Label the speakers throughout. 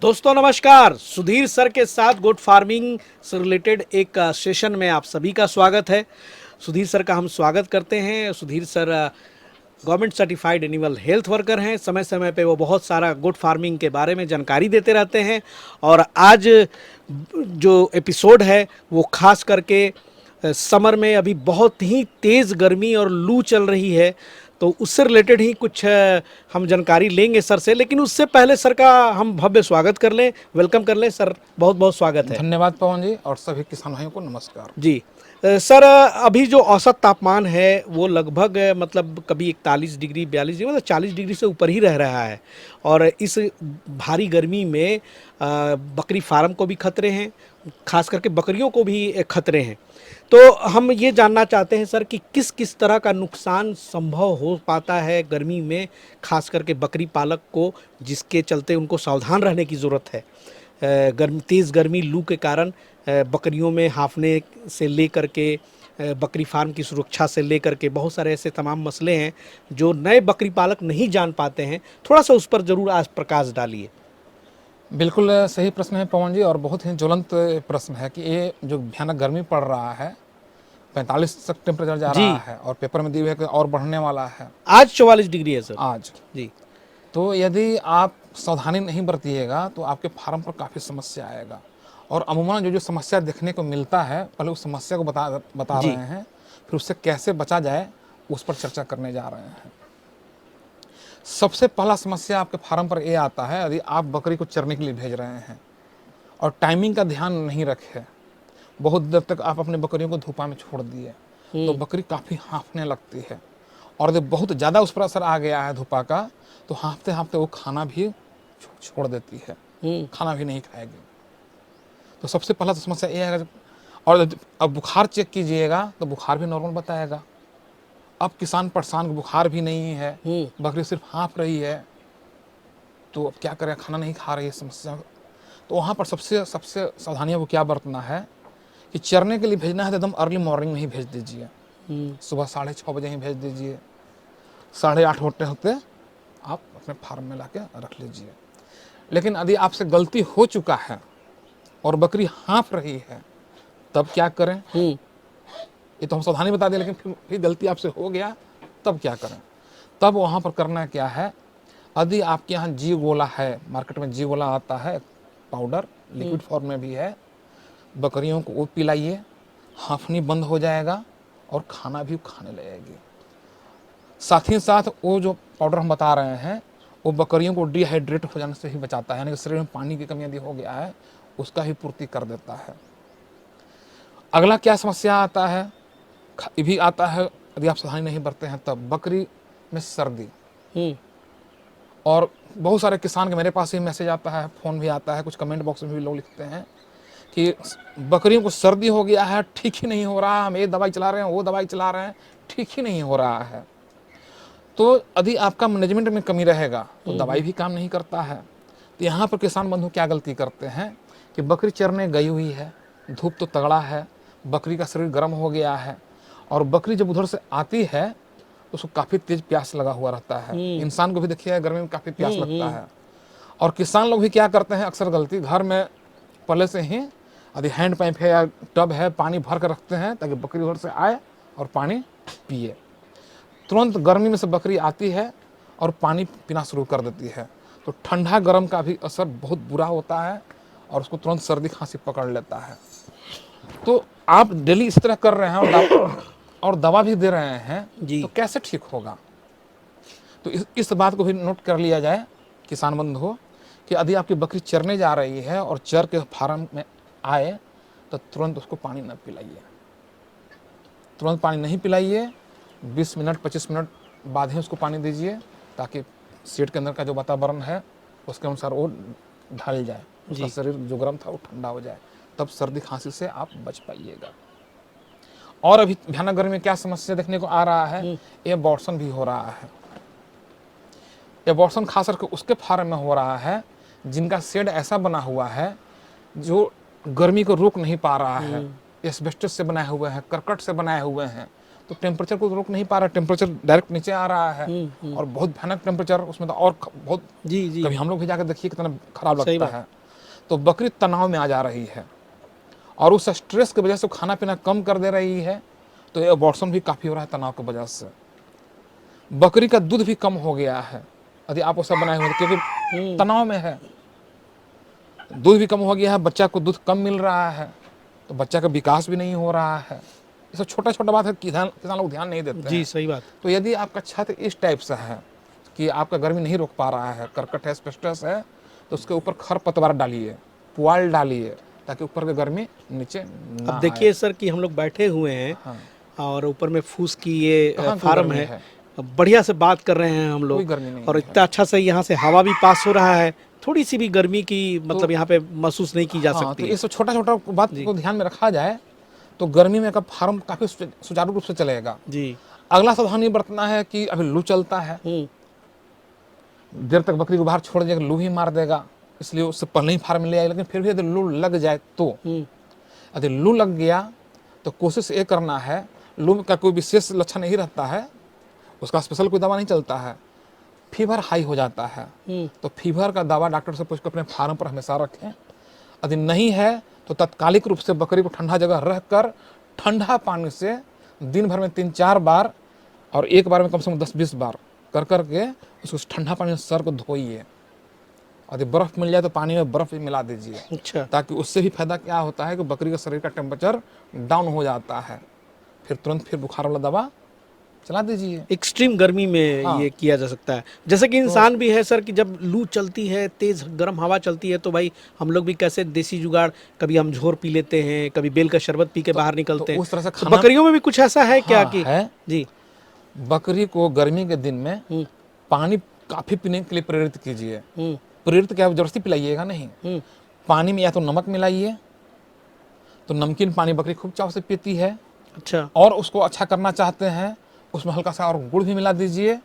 Speaker 1: दोस्तों नमस्कार। सुधीर सर के साथ गुड फार्मिंग से रिलेटेड एक सेशन में आप सभी का स्वागत है। सुधीर सर का हम स्वागत करते हैं। Sudhir sir government certified animal health worker हैं। समय समय पे वो बहुत सारा गुड फार्मिंग के बारे में जानकारी देते रहते हैं। और आज जो एपिसोड है वो खास करके समर में अभी बहुत ही तेज़ गर्मी और लू चल रही है, तो उससे रिलेटेड ही कुछ हम जानकारी लेंगे सर से। लेकिन उससे पहले सर का हम भव्य स्वागत कर लें, वेलकम कर लें। सर बहुत बहुत स्वागत है।
Speaker 2: धन्यवाद पवन जी और सभी किसान भाइयों को नमस्कार।
Speaker 1: जी सर, अभी जो औसत तापमान है वो लगभग मतलब कभी 41 डिग्री 42 डिग्री मतलब 40 डिग्री से ऊपर ही रह रहा है। और इस भारी गर्मी में बकरी फार्म को भी खतरे हैं, खास करके बकरियों को भी खतरे हैं। तो हम ये जानना चाहते हैं सर कि किस किस तरह का नुकसान संभव हो पाता है गर्मी में, खास करके बकरी पालक को, जिसके चलते उनको सावधान रहने की ज़रूरत है। तेज़ गर्मी लू के कारण बकरियों में हांफने से लेकर के बकरी फार्म की सुरक्षा से लेकर के बहुत सारे ऐसे तमाम मसले हैं जो नए बकरी पालक नहीं जान पाते हैं। थोड़ा सा उस पर ज़रूर आज प्रकाश डालिए।
Speaker 2: बिल्कुल सही प्रश्न है पवन जी और बहुत ही ज्वलंत प्रश्न है कि ये जो भयानक गर्मी पड़ रहा है 45 तक टेम्परेचर जा
Speaker 1: जी,
Speaker 2: रहा है और पेपर में दी हुई है कि और बढ़ने वाला है
Speaker 1: आज 44 डिग्री है सर।
Speaker 2: आज।
Speaker 1: जी।
Speaker 2: तो यदि आप सावधानी नहीं बरतिएगा तो आपके फार्म पर काफ़ी समस्या आएगा। और अमूमन जो जो समस्या देखने को मिलता है पहले उस समस्या को बता
Speaker 1: जी।
Speaker 2: रहे हैं, फिर उससे कैसे बचा जाए उस पर चर्चा करने जा रहे हैं। सबसे पहला समस्या आपके फार्म पर ये आता है यदि आप बकरी को चरने के लिए भेज रहे हैं और टाइमिंग का ध्यान नहीं रखे, बहुत देर तक आप अपने बकरियों को धूपा में छोड़ दिए तो बकरी काफ़ी हाँफने लगती है। और जब बहुत ज़्यादा उस पर असर आ गया है धूपा का तो हाँफते हाँफते वो खाना भी छोड़ देती है, खाना भी नहीं खाएगी। तो सबसे पहला तो समस्या ये है। और अब बुखार चेक कीजिएगा तो बुखार भी नॉर्मल बताएगा। अब किसान परेशान, बुखार भी नहीं है, बकरी सिर्फ हाँफ रही है, तो अब क्या करें, खाना नहीं खा रही है समस्या। तो वहाँ पर सबसे सबसे सावधानियाँ वो क्या बरतना है कि चरने के लिए भेजना है तो एकदम अर्ली मॉर्निंग में ही भेज दीजिए। सुबह 6:30 बजे ही भेज दीजिए, 8:30 होते होते आप अपने फार्म में ला के रख लीजिए। लेकिन यदि आपसे गलती हो चुका है और बकरी हाँफ रही है तब क्या करें, ये तो हम सावधानी बता दें, लेकिन फिर गलती आपसे हो गया तब क्या करें। तब वहाँ पर करना क्या है, यदि आपके यहाँ जी गोला है, मार्केट में जी गोला आता है पाउडर, लिक्विड फॉर्म में भी है, बकरियों को वो पिलाइए, हाँफनी बंद हो जाएगा और खाना भी खाने लगेगी। साथ ही साथ वो जो पाउडर हम बता रहे हैं वो बकरियों को डिहाइड्रेट हो जाने से ही बचाता है, यानी कि शरीर में पानी की कमी यदि हो गया है उसका ही पूर्ति कर देता है। अगला क्या समस्या आता है, ये भी आता है यदि आप सावधानी नहीं बरते हैं तब, बकरी में सर्दी। और बहुत सारे किसान के मेरे पास ही मैसेज आता है, फ़ोन भी आता है, कुछ कमेंट बॉक्स में भी लोग लिखते हैं कि बकरियों को सर्दी हो गया है, ठीक ही नहीं हो रहा, हम ये दवाई चला रहे हैं वो दवाई चला रहे हैं, ठीक ही नहीं हो रहा है। तो यदि आपका मैनेजमेंट में कमी रहेगा तो दवाई भी काम नहीं करता है। तो यहाँ पर किसान बंधु क्या गलती करते हैं कि बकरी चरने गई हुई है, धूप तो तगड़ा है, बकरी का शरीर गर्म हो गया है और बकरी जब उधर से आती है तो उसको काफ़ी तेज प्यास लगा हुआ रहता है। इंसान को भी देखिए गर्मी में काफ़ी प्यास लगता है। और किसान लोग भी क्या करते हैं, अक्सर गलती, घर में पहले से ही यदि हैंड पाइप है या टब है पानी भर कर रखते हैं ताकि बकरी उधर से आए और पानी पिए। तुरंत गर्मी में से बकरी आती है और पानी पीना शुरू कर देती है, तो ठंडा गर्म का भी असर बहुत बुरा होता है और उसको तुरंत सर्दी खांसी पकड़ लेता है। तो आप डेली इस तरह कर रहे हैं और दवा भी दे रहे हैं
Speaker 1: जी।
Speaker 2: तो कैसे ठीक होगा। तो इस बात को भी नोट कर लिया जाए किसान बंधु कि यदि आपकी बकरी चरने जा रही है और चर के फार्म में आए तो तुरंत उसको पानी न पिलाइए, तुरंत पानी नहीं पिलाइए, 20 मिनट 25 मिनट बाद ही उसको पानी दीजिए ताकि सीट के अंदर का जो वातावरण है उसके अनुसार वो ढल जाए, उसका शरीर जो गर्म था वो ठंडा हो जाए, तब सर्दी खांसी से आप बच पाइएगा। और अभी भयानक गर्मी में क्या समस्या देखने को आ रहा है, ये अबॉर्शन भी हो रहा है। अबॉर्शन खास करके उसके फार्म में हो रहा है जिनका शेड ऐसा बना हुआ है जो गर्मी को रोक नहीं पा रहा है, एस्बेस्टस से बनाए हुए हैं, करकट से बनाए हुए हैं, तो टेम्परेचर को रोक नहीं पा रहा, टेम्परेचर डायरेक्ट नीचे आ रहा है और बहुत भयानक टेम्परेचर, उसमें तो और बहुत,
Speaker 1: जी जी
Speaker 2: कभी हम लोग भी जाकर देखिए कितना खराब
Speaker 1: सही
Speaker 2: लगता
Speaker 1: बात।
Speaker 2: है। तो बकरी तनाव में आ जा रही है और उस स्ट्रेस की वजह से खाना पीना कम कर दे रही है, तो ये अबॉर्शन भी काफ़ी हो रहा है तनाव की वजह से। बकरी का दूध भी कम हो गया है यदि आप उसे बनाए हुए हैं, क्योंकि तनाव में है, दूध भी कम हो गया है, बच्चा को दूध कम मिल रहा है, तो बच्चा का विकास भी नहीं हो रहा है। ये सब छोटा छोटा बात है, किसान लोग ध्यान नहीं देते
Speaker 1: जी
Speaker 2: हैं।
Speaker 1: सही बात।
Speaker 2: तो यदि आपका छत इस टाइप से है कि आपका गर्मी नहीं रोक पा रहा है, करकट है, एस्बेस्टस है, तो उसके ऊपर खरपतवार डालिए, पुआल डालिए, ताकि ऊपर की गर्मी नीचे ना
Speaker 1: अब
Speaker 2: आए।
Speaker 1: देखिए सर कि हम लोग बैठे हुए हैं
Speaker 2: हाँ,
Speaker 1: और ऊपर में फूस की ये
Speaker 2: कहाँ कोई
Speaker 1: फार्म
Speaker 2: गर्मी
Speaker 1: है,
Speaker 2: है?
Speaker 1: बढ़िया से बात कर रहे हैं हम
Speaker 2: कोई
Speaker 1: लोग
Speaker 2: गर्मी नहीं
Speaker 1: और
Speaker 2: है।
Speaker 1: इतना अच्छा से यहाँ से हवा भी पास हो रहा है, थोड़ी सी भी गर्मी की मतलब यहाँ पे महसूस नहीं की जा
Speaker 2: हाँ,
Speaker 1: सकती
Speaker 2: तो
Speaker 1: है।
Speaker 2: इस छोटा छोटा बात को ध्यान में रखा जाए तो गर्मी में का फार्म काफ़ी सुचारू रूप से चलेगा।
Speaker 1: जी।
Speaker 2: अगला सावधानी बरतना है कि अभी लू चलता है, देर तक बकरी को बाहर छोड़ देगा, लू ही मार देगा, इसलिए उससे पहले ही फार्म ले आए। लेकिन फिर भी यदि लू लग जाए तो, यदि लू लग गया तो कोशिश ये करना है, लू का कोई विशेष लक्षण नहीं रहता है, उसका स्पेशल कोई दवा नहीं चलता है, फीवर हाई हो जाता है तो फीवर का दवा डॉक्टर से पूछ कर अपने फार्म पर हमेशा रखें। यदि नहीं है तो तत्कालिक रूप से बकरी को ठंडा जगह रखकर ठंडा पानी से दिन भर में 3-4 बार और एक बार में कम से कम 10-20 बार कर करके उसको ठंडा पानी से सर को धोइए। यदि बर्फ़ मिल जाए तो पानी में बर्फ़ भी मिला दीजिए,
Speaker 1: अच्छा।
Speaker 2: ताकि उससे भी फायदा क्या होता है कि बकरी का शरीर का टेम्परेचर डाउन हो जाता है, फिर तुरंत फिर बुखार वाला दवा चला दीजिए।
Speaker 1: एक्सट्रीम गर्मी में
Speaker 2: हाँ।
Speaker 1: ये किया जा सकता है। जैसे कि इंसान भी है सर कि जब लू चलती है, तेज गर्म हवा चलती है, तो भाई हम लोग भी कैसे देसी जुगाड़, कभी हम झोर पी लेते हैं, कभी बेल का शरबत पी के बाहर निकलते हैं।
Speaker 2: उस तरह से
Speaker 1: तो
Speaker 2: खाना
Speaker 1: बकरियों में भी कुछ ऐसा है क्या
Speaker 2: हाँ,
Speaker 1: कि
Speaker 2: है।
Speaker 1: जी
Speaker 2: बकरी को गर्मी के दिन में पानी काफ़ी पीने के लिए प्रेरित कीजिए।
Speaker 1: हम्म
Speaker 2: प्रेरित क्या जबरदस्ती पिलाइएगा नहीं,
Speaker 1: हम्म
Speaker 2: पानी में या तो नमक मिलाइए, तो नमकीन पानी बकरी खूब चाव से पीती है,
Speaker 1: अच्छा।
Speaker 2: और उसको अच्छा करना चाहते हैं उसमें हल्का सा और गुड़ भी मिला दीजिए।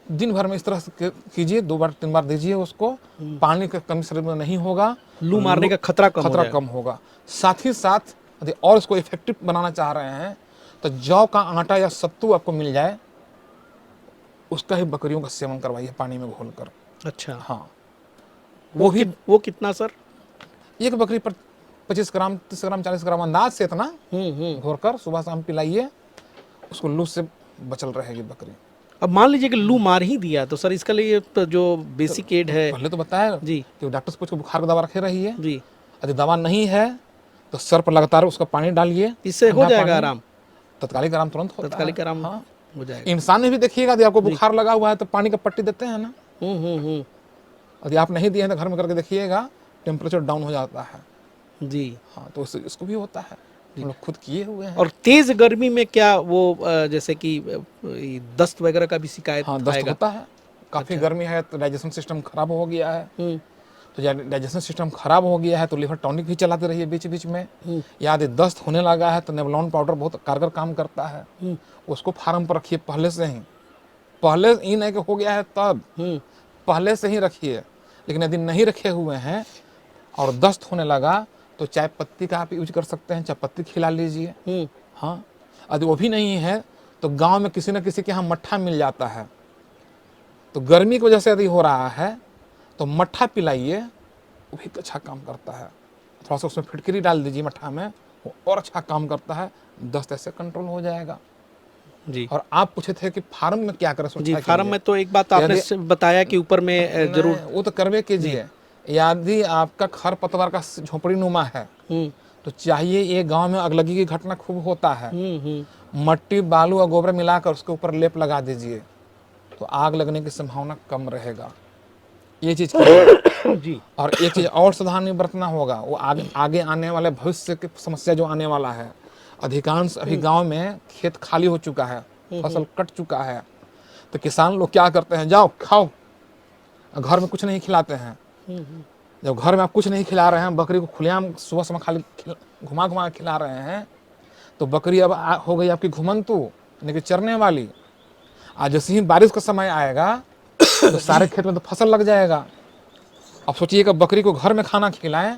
Speaker 2: दिन भर में इस तरह से कीजिए, 2 बार 3 बार दीजिए उसको, पानी की कमी शरीर में नहीं होगा,
Speaker 1: लू मारने का खतरा कम हो जाएगा।
Speaker 2: कम होगा। साथ ही साथ यदि और इसको इफेक्टिव बनाना चाह रहे हैं तो जौ का आटा या सत्तू आपको मिल जाए, उसका ही बकरियों का सेवन करवाइए पानी में घोलकर।
Speaker 1: अच्छा।
Speaker 2: हाँ, वो
Speaker 1: वो कितना सर?
Speaker 2: एक बकरी पर 25 ग्राम 30 ग्राम 40 ग्राम अंदाज से इतना घोरकर सुबह शाम पिलाइए, उसको लू से बचल रहेगी बकरी।
Speaker 1: अब मान लीजिए कि लू मार ही दिया तो सर इसका लिए तो जो बेसिक एड है।
Speaker 2: पहले तो बताया
Speaker 1: जी
Speaker 2: कि डॉक्टर से पूछ के बुखार का दवा रखे रहिए।
Speaker 1: जी।
Speaker 2: यदि दवा नहीं है तो सर पर लगातार उसका पानी डालिए,
Speaker 1: इससे हो
Speaker 2: ठंडा
Speaker 1: जाएगा
Speaker 2: पानी।
Speaker 1: आराम?
Speaker 2: तत्कालिक आराम तुरंत होता है।
Speaker 1: तत्कालिक आराम
Speaker 2: हाँ।
Speaker 1: हो जाएगा।
Speaker 2: इंसान में भी देखिएगा, यदि आपको बुखार लगा हुआ है तो पानी का पट्टी देते हैं ना,
Speaker 1: हम्म।
Speaker 2: यदि आप नहीं दिए हैं तो घर में करके देखिएगा, टेम्परेचर डाउन हो जाता है।
Speaker 1: जी।
Speaker 2: हाँ, तो इसको भी होता है, हम लोग खुद किए हुए हैं।
Speaker 1: और तेज गर्मी में क्या वो जैसे कि दस्त वगैरह का भी शिकायत
Speaker 2: हाँ, दस्त
Speaker 1: आएगा?
Speaker 2: होता है, काफ़ी गर्मी है तो डाइजेशन सिस्टम खराब हो गया है, तो डाइजेशन सिस्टम खराब हो गया है तो लिवर टॉनिक भी चलाते रहिए बीच बीच में। या यदि दस्त होने लगा है तो नेवलॉन पाउडर बहुत कारगर काम करता है, उसको फार्म पर रखिए पहले से ही, पहले ही नहीं कि हो गया है तब, पहले से ही रखिए। लेकिन यदि नहीं रखे हुए हैं और दस्त होने लगा तो चाय पत्ती का आप यूज कर सकते हैं, चाय पत्ती खिला लीजिए। हाँ, यदि वो भी नहीं है तो गांव में किसी न किसी के यहाँ मट्ठा मिल जाता है, तो गर्मी की वजह से यदि हो रहा है तो मट्ठा पिलाइए, वो भी अच्छा काम करता है। थोड़ा सा उसमें फिटकरी डाल दीजिए मट्ठा में, वो और अच्छा काम करता है, दस्त ऐसे कंट्रोल हो जाएगा।
Speaker 1: जी।
Speaker 2: और आप पूछे थे कि फार्म में क्या करें
Speaker 1: जी, फार्म में तो एक बात आपने बताया कि ऊपर में जरूर
Speaker 2: वो तो करवे कीजिए। यदि आपका खरपतवार का झोपड़ी नुमा है तो चाहिए, ये गांव में अगलगी की घटना खूब होता है, मट्टी बालू और गोबर मिलाकर उसके ऊपर लेप लगा दीजिए, तो आग लगने की संभावना कम रहेगा। ये चीज
Speaker 1: जी।
Speaker 2: और एक चीज और सावधानी बरतना होगा, वो आगे आने वाले भविष्य की समस्या जो आने वाला है। अधिकांश अभी गांव में खेत खाली हो चुका है, फसल कट चुका है, तो किसान लोग क्या करते हैं, जाओ खाओ, घर में कुछ नहीं खिलाते हैं। जब घर में आप कुछ नहीं खिला रहे हैं, बकरी को खुलेआम सुबह समय खाली घुमा घुमा खिला रहे हैं, तो बकरी अब हो गई आपकी घुमंतु, यानी कि चरने वाली। आज जैसे ही बारिश का समय आएगा तो सारे खेत में तो फसल लग जाएगा। अब सोचिए कि बकरी को घर में खाना खिलाएं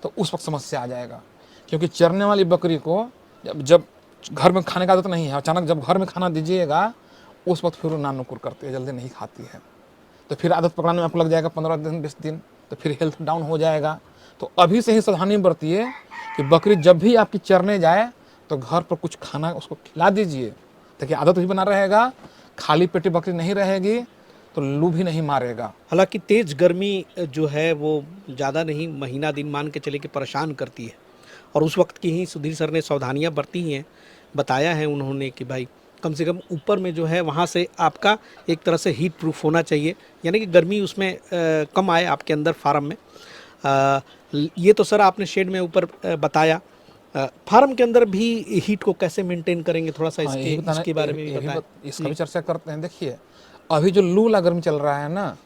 Speaker 2: तो उस वक्त समस्या आ जाएगा, क्योंकि चरने वाली बकरी को जब घर में खाने का आदत नहीं है, अचानक जब घर में खाना दीजिएगा उस वक्त फिर वो नान नुकुर करती है, जल्दी नहीं खाती है। तो फिर आदत पकड़ने में आपको लग जाएगा 15 दिन 20 दिन, तो फिर हेल्थ डाउन हो जाएगा। तो अभी से ही सावधानी बरतिए कि बकरी जब भी आपकी चरने जाए तो घर पर कुछ खाना उसको खिला दीजिए, ताकि आदत भी बना रहेगा, खाली पेटी बकरी नहीं रहेगी तो लू भी नहीं मारेगा।
Speaker 1: हालांकि तेज गर्मी जो है वो ज़्यादा नहीं, महीना दिन मान के चले कि परेशान करती है, और उस वक्त की ही सुधीर सर ने सावधानियां बरती हैं, बताया है उन्होंने कि भाई कम से कम ऊपर में जो है वहाँ से आपका एक तरह से हीट प्रूफ होना चाहिए, यानी कि गर्मी उसमें कम आए आपके अंदर फार्म में। ये तो सर आपने शेड में ऊपर बताया। फार्म के अंदर भी हीट को कैसे मेंटेन करेंगे, थोड़ा सा
Speaker 2: हाँ, यही बताना,
Speaker 1: इसके बारे में भी
Speaker 2: यही
Speaker 1: बताएं।
Speaker 2: इसका भी चर्चा करते हैं। देखिए अभी जो लू वाला गर्मी चल रहा है ना,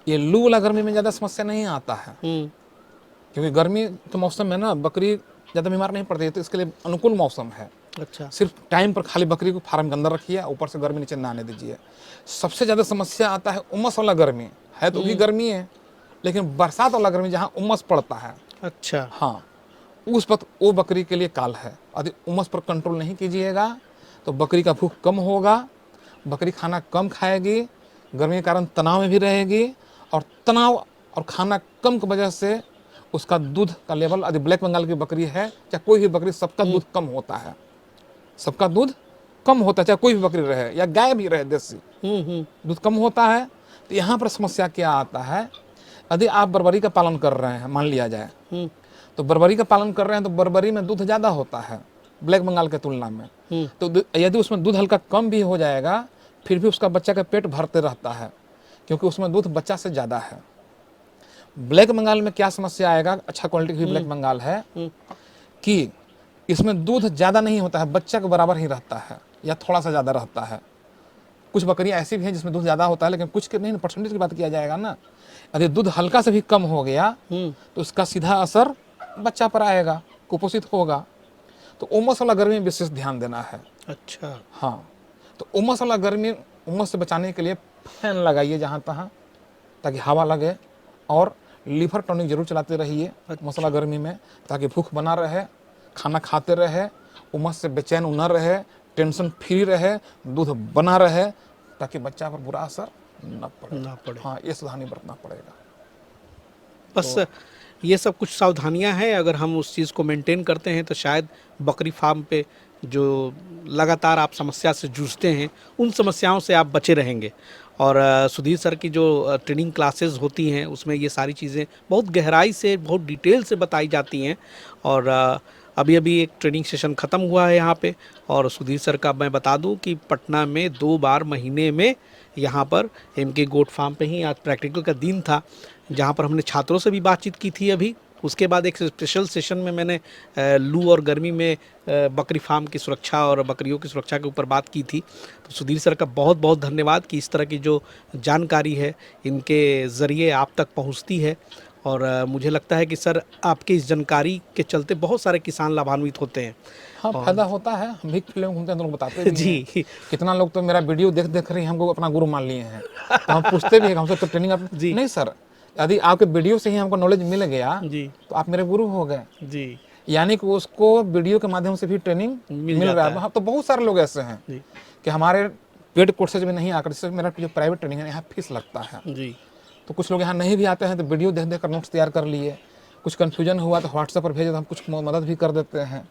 Speaker 2: ये लू वाला गर्मी में ज़्यादा समस्या नहीं आता है, क्योंकि गर्मी के मौसम में ना बकरी ज़्यादा बीमार नहीं पड़ती है, तो इसके लिए अनुकूल मौसम है।
Speaker 1: अच्छा।
Speaker 2: सिर्फ टाइम पर खाली बकरी को फार्म के अंदर रखिए, ऊपर से गर्मी नीचे ना आने दीजिए। सबसे ज़्यादा समस्या आता है उमस वाला गर्मी, है तो भी गर्मी है, लेकिन बरसात वाला गर्मी जहाँ उमस पड़ता है,
Speaker 1: अच्छा।
Speaker 2: हाँ, उस वक्त वो बकरी के लिए काल है। यदि उमस पर कंट्रोल नहीं कीजिएगा तो बकरी का भूख कम होगा, बकरी खाना कम खाएगी, गर्मी के कारण तनाव में भी रहेगी, और तनाव और खाना कम की वजह से उसका दूध का लेवल, यदि ब्लैक बंगाल की बकरी है चाहे कोई भी बकरी, सबका दूध कम होता है, सबका दूध कम होता है, चाहे कोई भी बकरी रहे या गाय भी रहे देसी, दूध कम होता है। तो यहाँ पर समस्या क्या आता है, यदि आप बर्बरी का पालन कर रहे हैं, मान लिया जाए, तो बर्बरी का पालन कर रहे हैं तो बर्बरी में दूध ज़्यादा होता है ब्लैक बंगाल के तुलना में। तो यदि उसमें दूध हल्का कम भी हो जाएगा फिर भी उसका बच्चा का पेट भरते रहता है, क्योंकि उसमें दूध बच्चा से ज़्यादा है। ब्लैक बंगाल में क्या समस्या आएगा, अच्छा क्वालिटी की ब्लैक बंगाल है कि इसमें दूध ज़्यादा नहीं होता है, बच्चा के बराबर ही रहता है या थोड़ा सा ज़्यादा रहता है। कुछ बकरियां ऐसी भी हैं जिसमें दूध ज़्यादा होता है, लेकिन कुछ के नहीं, परसेंटेज की बात किया जाएगा ना, यदि दूध हल्का से भी कम हो गया तो उसका सीधा असर बच्चा पर आएगा, कुपोषित होगा। तो उमस वाला गर्मी में विशेष ध्यान देना है। अच्छा। हाँ, तो उमस वाला गर्मी, उमस से बचाने के लिए फैन लगाइए जहाँ तहाँ, ताकि हवा लगे, और लीवर टॉनिक जरूर चलाते रहिए मसाला गर्मी में, ताकि भूख बना रहे, खाना खाते रहे, उमस से बेचैन न रहे, टेंशन फ्री रहे, दूध बना रहे, ताकि बच्चा पर बुरा असर न पड़े। हाँ, ये सावधानी बरतना पड़ेगा।
Speaker 1: बस ये सब कुछ सावधानियां हैं, अगर हम उस चीज़ को मेंटेन करते हैं तो शायद बकरी फार्म पे जो लगातार आप समस्या से जूझते हैं उन समस्याओं से आप बचे रहेंगे। और सुधीर सर की जो ट्रेनिंग क्लासेस होती हैं उसमें ये सारी चीज़ें बहुत गहराई से, बहुत डिटेल से बताई जाती हैं। और अभी अभी एक ट्रेनिंग सेशन ख़त्म हुआ है यहाँ पे, और सुधीर सर का मैं बता दूं कि पटना में 2 बार महीने में यहाँ पर MK गोट फार्म पे ही आज प्रैक्टिकल का दिन था, जहाँ पर हमने छात्रों से भी बातचीत की थी अभी। उसके बाद एक स्पेशल सेशन में मैंने लू और गर्मी में बकरी फार्म की सुरक्षा और बकरियों की सुरक्षा के ऊपर बात की थी। तो सुधीर सर का बहुत बहुत धन्यवाद कि इस तरह की जो जानकारी है इनके ज़रिए आप तक पहुंचती है। और मुझे लगता है कि सर आपकी इस जानकारी के चलते बहुत सारे किसान लाभान्वित होते हैं।
Speaker 2: हाँ, फायदा होता है, हम भी फील्ड में घूमते हैं तो लोग बताते भी
Speaker 1: जी
Speaker 2: हैं। कितना लोग तो मेरा वीडियो देख देख रहे हैं, हमको अपना गुरु मान लिए हैं। तो हम पूछते भी हैं, हमसे तो ट्रेनिंग आप
Speaker 1: जी।
Speaker 2: नहीं सर, यदि आपके वीडियो से ही हमको नॉलेज मिल गया
Speaker 1: जी,
Speaker 2: तो आप मेरे गुरु हो गए।
Speaker 1: जी,
Speaker 2: यानी कि उसको वीडियो के माध्यम से भी ट्रेनिंग मिल रहा है। तो बहुत सारे लोग ऐसे हैं
Speaker 1: जी,
Speaker 2: कि हमारे पेड कोर्सेज में नहीं आकर, जैसे मेरा जो प्राइवेट ट्रेनिंग है यहाँ फीस लगता है,
Speaker 1: जी,
Speaker 2: तो कुछ लोग यहाँ नहीं भी आते हैं तो वीडियो देख देख कर नोट्स तैयार कर लिए, कुछ कन्फ्यूजन हुआ तो व्हाट्सएप पर भेजे तो हम कुछ मदद भी कर देते हैं।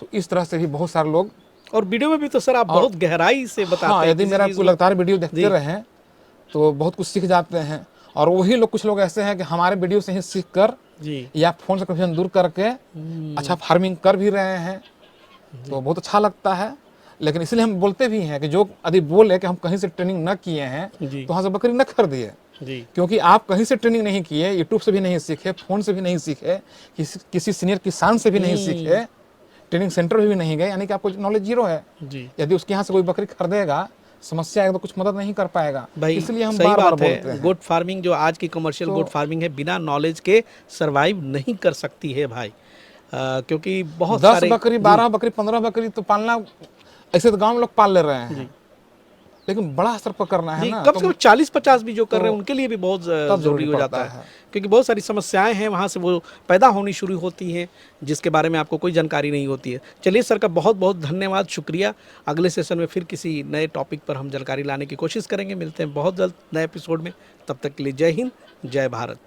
Speaker 2: तो इस तरह से भी बहुत सारे लोग,
Speaker 1: और वीडियो में भी तो सर आप बहुत गहराई से बताते
Speaker 2: हाँ,
Speaker 1: हैं।
Speaker 2: यदि मेरा लगातार वीडियो देखते रहें तो बहुत कुछ सीख जाते हैं। और वही लोग, कुछ लोग ऐसे हैं कि हमारे वीडियो से ही सीख कर
Speaker 1: जी,
Speaker 2: या फोन से कन्फ्यूजन दूर करके अच्छा फार्मिंग कर भी रहे हैं, तो बहुत अच्छा लगता है। लेकिन इसलिए हम बोलते भी हैं कि जो यदि बोले कि हम कहीं से ट्रेनिंग न किए हैं
Speaker 1: जी,
Speaker 2: तो वहाँ से बकरी न खरीदिए,
Speaker 1: जी,
Speaker 2: क्योंकि आप कहीं से ट्रेनिंग नहीं किए, यूट्यूब से भी नहीं सीखे, फ़ोन से भी नहीं सीखे, किसी सीनियर किसान से भी नहीं सीखे, ट्रेनिंग सेंटर में भी नहीं गए, यानी कि आपको नॉलेज जीरो है।
Speaker 1: जी।
Speaker 2: यदि उसके यहाँ से कोई बकरी खरीदेगा, समस्या है तो कुछ मदद नहीं कर पाएगा।
Speaker 1: भाई
Speaker 2: इसलिए हम
Speaker 1: सही
Speaker 2: बार बार
Speaker 1: बात
Speaker 2: बोलते
Speaker 1: है,
Speaker 2: हैं,
Speaker 1: गोट फार्मिंग जो आज की कमर्शियल गोट फार्मिंग है बिना नॉलेज के सरवाइव नहीं कर सकती है भाई। क्योंकि बहुत
Speaker 2: 10
Speaker 1: सारे
Speaker 2: बकरी, 12 बकरी, 15 बकरी तो पालना, ऐसे तो गाँव में लोग पाल ले रहे हैं। लेकिन बड़ा स्तर पर करना है
Speaker 1: जी,
Speaker 2: ना,
Speaker 1: कम से
Speaker 2: तो
Speaker 1: कम 40-50 भी जो कर रहे हैं उनके लिए भी बहुत
Speaker 2: तब
Speaker 1: ज़रूरी हो
Speaker 2: पड़ता
Speaker 1: जाता है। क्योंकि बहुत सारी समस्याएँ हैं वहाँ से वो पैदा होनी शुरू होती हैं, जिसके बारे में आपको कोई जानकारी नहीं होती है। चलिए सर का बहुत-बहुत धन्यवाद, शुक्रिया। अगले सेशन में फिर किसी नए टॉपिक पर हम जानकारी लाने की कोशिश करेंगे। मिलते हैं बहुत जल्द नए एपिसोड में। तब तक के लिए जय हिंद, जय भारत।